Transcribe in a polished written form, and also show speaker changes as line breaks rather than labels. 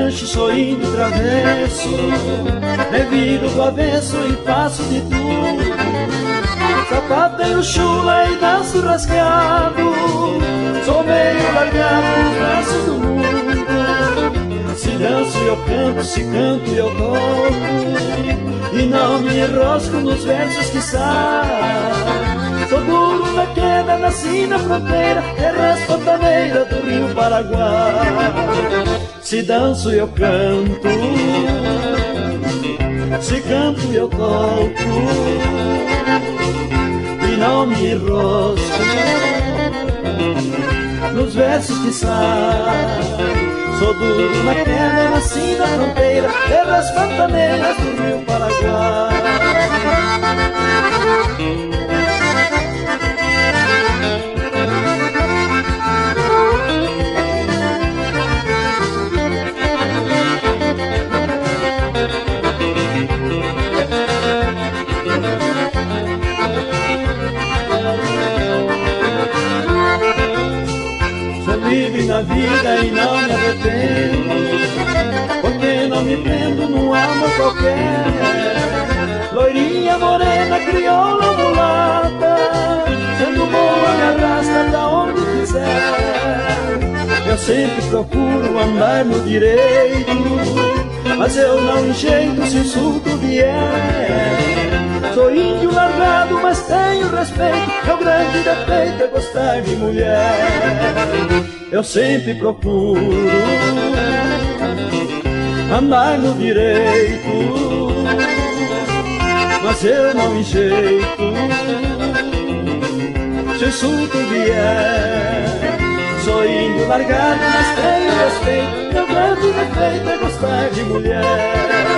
rancho sou índio travesso, me viro do avesso e faço de tudo. Sapateio chula e danço rasgado, sou meio largado nos braços do mundo. Se danço eu canto, se canto eu toco, e não me enrosco nos versos que saem. Sou duro na queda, nasci na fronteira, terra pantaneira do rio Paraguai. Se danço eu canto, se canto eu toco, e não me enrosco nos versos que saem. Sou duro na queda, nasci na fronteira, terras pantaneiras do rio Paraguai. Vive na vida e não me arrependo, porque não me prendo num amor qualquer. Loirinha, morena, crioula ou mulata, sendo boa me arrasta da onde quiser. Eu sempre procuro andar no direito, mas eu não enjeito se o insulto vier. Sou índio largado, mas tenho respeito, meu grande defeito é gostar de mulher. Eu sempre procuro andar no direito, mas eu não enjeito se o insulto vier. Sou índio largado, mas tenho respeito, meu grande defeito é gostar de mulher.